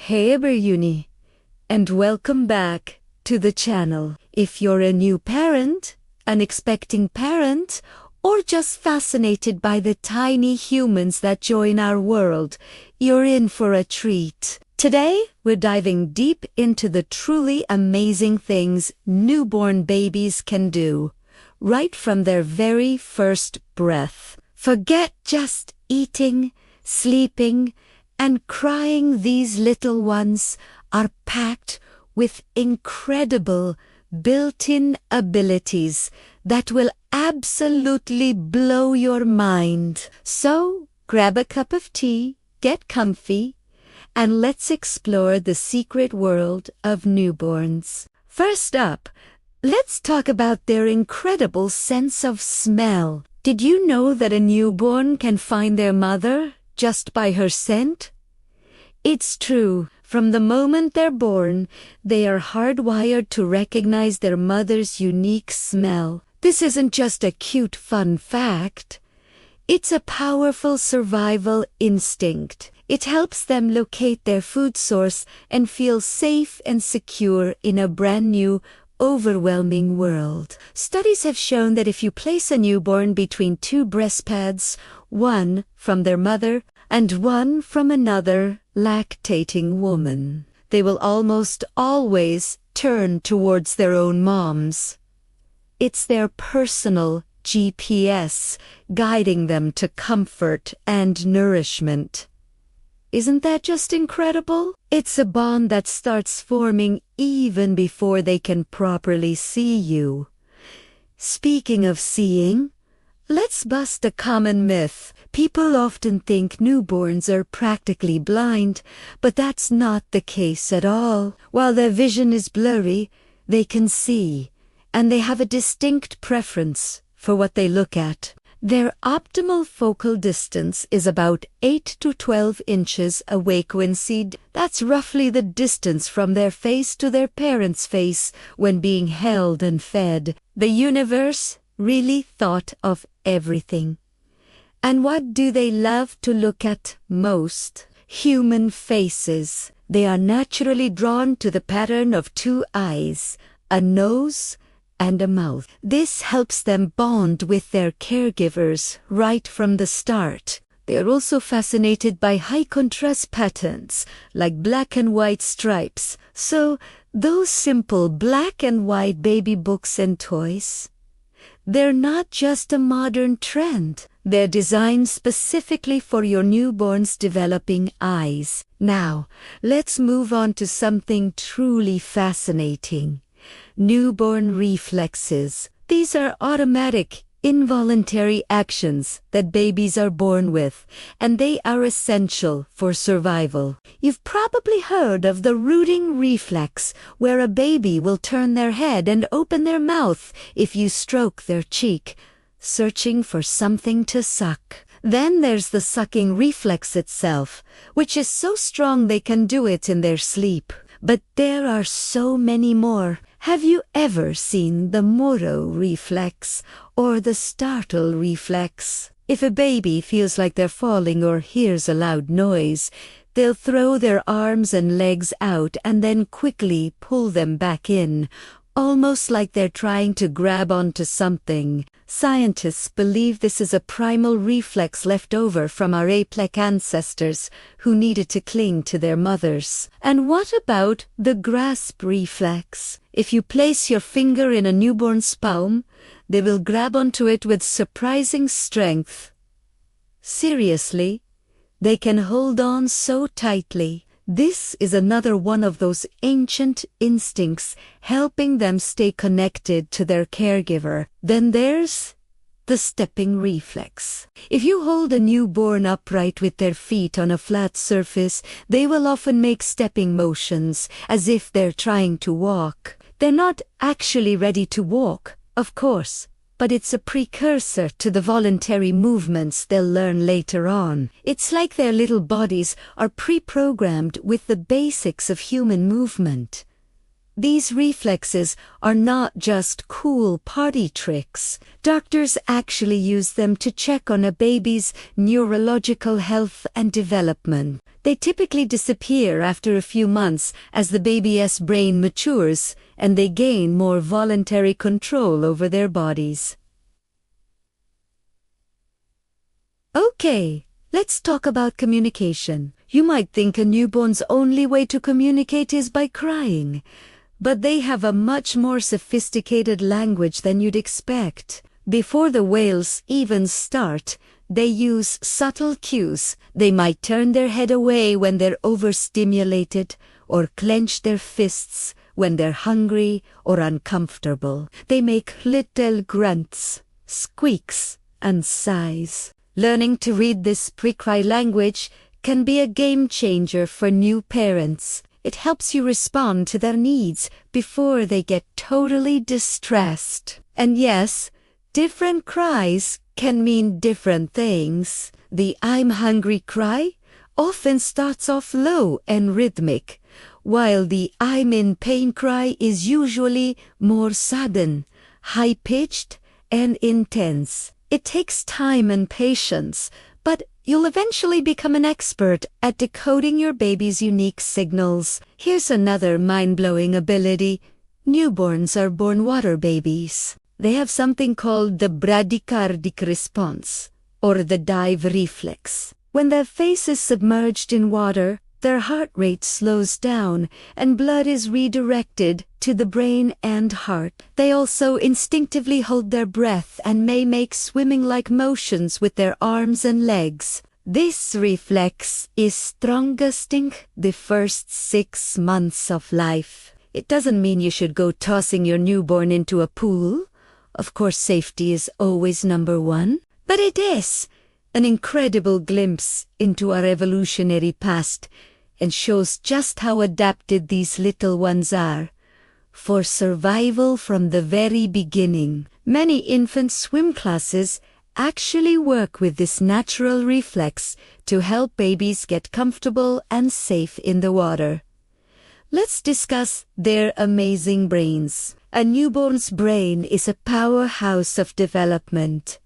Hey Uni, and welcome back to the channel. If you're a new parent, an expecting parent, or just fascinated by the tiny humans that join our world, you're in for a treat. Today, we're diving deep into the truly amazing things newborn babies can do, right from their very first breath. Forget just eating, sleeping, and crying. These little ones are packed with incredible built-in abilities that will absolutely blow your mind. So, grab a cup of tea, get comfy, and let's explore the secret world of newborns. First up, let's talk about their incredible sense of smell. Did you know that a newborn can find their mother just by her scent? It's true. From the moment they're born, they are hardwired to recognize their mother's unique smell. This isn't just a cute fun fact. It's a powerful survival instinct. It helps them locate their food source and feel safe and secure in a brand new, overwhelming world. Studies have shown that if you place a newborn between two breast pads, one from their mother and one from another lactating woman, they will almost always turn towards their own moms. It's their personal GPS guiding them to comfort and nourishment. Isn't that just incredible? It's a bond that starts forming even before they can properly see you. Speaking of seeing, let's bust a common myth. People often think newborns are practically blind, but that's not the case at all. While their vision is blurry, they can see, and they have a distinct preference for what they look at. Their optimal focal distance is about 8 to 12 inches awake when seen. That's roughly the distance from their face to their parent's face when being held and fed. The universe really thought of everything. And what do they love to look at most? Human faces. They are naturally drawn to the pattern of two eyes, a nose, and a mouth. This helps them bond with their caregivers right from the start. They are also fascinated by high contrast patterns, like black and white stripes. So, those simple black and white baby books and toys, they're not just a modern trend. They're designed specifically for your newborn's developing eyes. Now, let's move on to something truly fascinating. Newborn reflexes. These are automatic, involuntary actions that babies are born with, and they are essential for survival. You've probably heard of the rooting reflex, where a baby will turn their head and open their mouth if you stroke their cheek, searching for something to suck. Then there's the sucking reflex itself, which is so strong they can do it in their sleep. But there are so many more. Have you ever seen the Moro reflex or the startle reflex? If a baby feels like they're falling or hears a loud noise, they'll throw their arms and legs out and then quickly pull them back in, almost like they're trying to grab onto something. Scientists believe this is a primal reflex left over from our ape-like ancestors who needed to cling to their mothers. And what about the grasp reflex? If you place your finger in a newborn's palm, they will grab onto it with surprising strength. Seriously, they can hold on so tightly. This is another one of those ancient instincts helping them stay connected to their caregiver. Then there's the stepping reflex. If you hold a newborn upright with their feet on a flat surface, they will often make stepping motions as if they're trying to walk. They're not actually ready to walk, of course, but it's a precursor to the voluntary movements they'll learn later on. It's like their little bodies are pre-programmed with the basics of human movement. These reflexes are not just cool party tricks. Doctors actually use them to check on a baby's neurological health and development. They typically disappear after a few months as the baby's brain matures and they gain more voluntary control over their bodies. Okay, let's talk about communication. You might think a newborn's only way to communicate is by crying, but they have a much more sophisticated language than you'd expect. Before the wails even start, they use subtle cues. They might turn their head away when they're overstimulated, or clench their fists when they're hungry or uncomfortable. They make little grunts, squeaks, and sighs. Learning to read this pre-cry language can be a game changer for new parents. It helps you respond to their needs before they get totally distressed. And yes, different cries can mean different things. The "I'm hungry" cry often starts off low and rhythmic, while the "I'm in pain" cry is usually more sudden, high-pitched, and intense. It takes time and patience, but you'll eventually become an expert at decoding your baby's unique signals. Here's another mind-blowing ability. Newborns are born water babies. They have something called the bradycardic response, or the dive reflex. When their face is submerged in water, their heart rate slows down and blood is redirected to the brain and heart. They also instinctively hold their breath and may make swimming-like motions with their arms and legs. This reflex is strongest in the first 6 months of life. It doesn't mean you should go tossing your newborn into a pool. Of course, safety is always number one. But it is an incredible glimpse into our evolutionary past and shows just how adapted these little ones are for survival from the very beginning. Many infant swim classes actually work with this natural reflex to help babies get comfortable and safe in the water. Let's discuss their amazing brains. A newborn's brain is a powerhouse of development,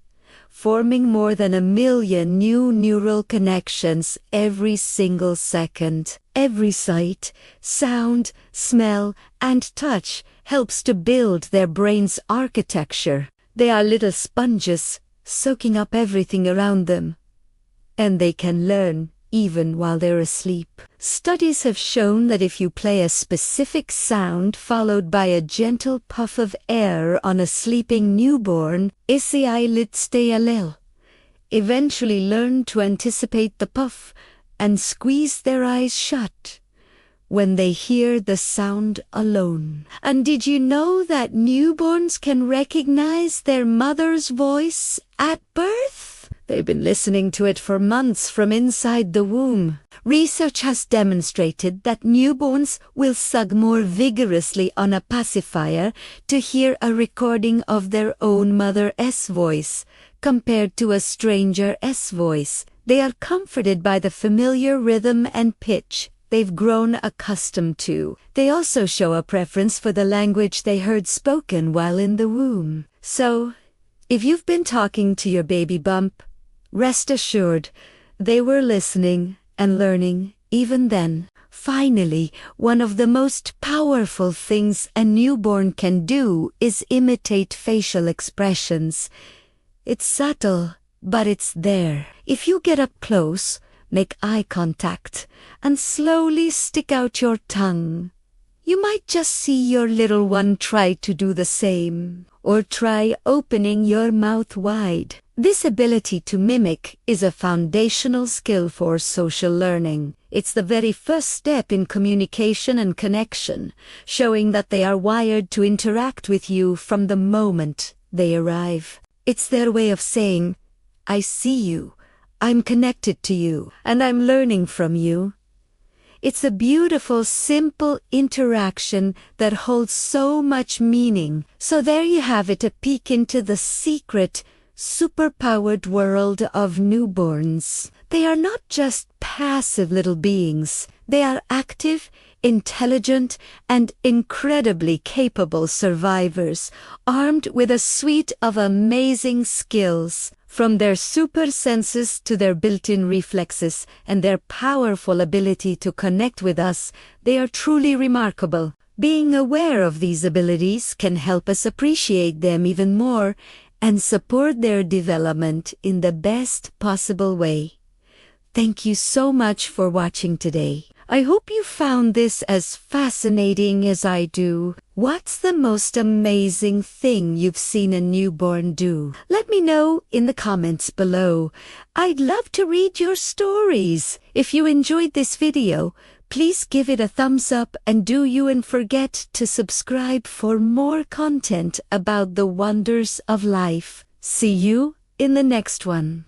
forming more than 1 million new neural connections every single second. Every sight, sound, smell, and touch helps to build their brain's architecture. They are little sponges, soaking up everything around them. And they can learn even while they're asleep. Studies have shown that if you play a specific sound followed by a gentle puff of air on a sleeping newborn, the eyelids eventually learn to anticipate the puff and squeeze their eyes shut when they hear the sound alone. And did you know that newborns can recognize their mother's voice at birth? They've been listening to it for months from inside the womb. Research has demonstrated that newborns will sug more vigorously on a pacifier to hear a recording of their own mother's voice compared to a stranger's voice. They are comforted by the familiar rhythm and pitch they've grown accustomed to. They also show a preference for the language they heard spoken while in the womb. So, if you've been talking to your baby bump, rest assured they were listening and learning even then. Finally, one of the most powerful things a newborn can do is imitate facial expressions. It's subtle, but it's there. If you get up close, make eye contact, and slowly stick out your tongue, you might just see your little one try to do the same, or try opening your mouth wide. This ability to mimic is a foundational skill for social learning. It's the very first step in communication and connection, showing that they are wired to interact with you from the moment they arrive. It's their way of saying, "I see you, I'm connected to you, and I'm learning from you." It's a beautiful, simple interaction that holds so much meaning. So there you have it, a peek into the secret, superpowered world of newborns. They are not just passive little beings. They are active, intelligent, and incredibly capable survivors, armed with a suite of amazing skills. From their super senses to their built-in reflexes and their powerful ability to connect with us, they are truly remarkable. Being aware of these abilities can help us appreciate them even more and support their development in the best possible way. Thank you so much for watching today. I hope you found this as fascinating as I do. What's the most amazing thing you've seen a newborn do? Let me know in the comments below. I'd love to read your stories. If you enjoyed this video, please give it a thumbs up and don't forget to subscribe for more content about the wonders of life. See you in the next one.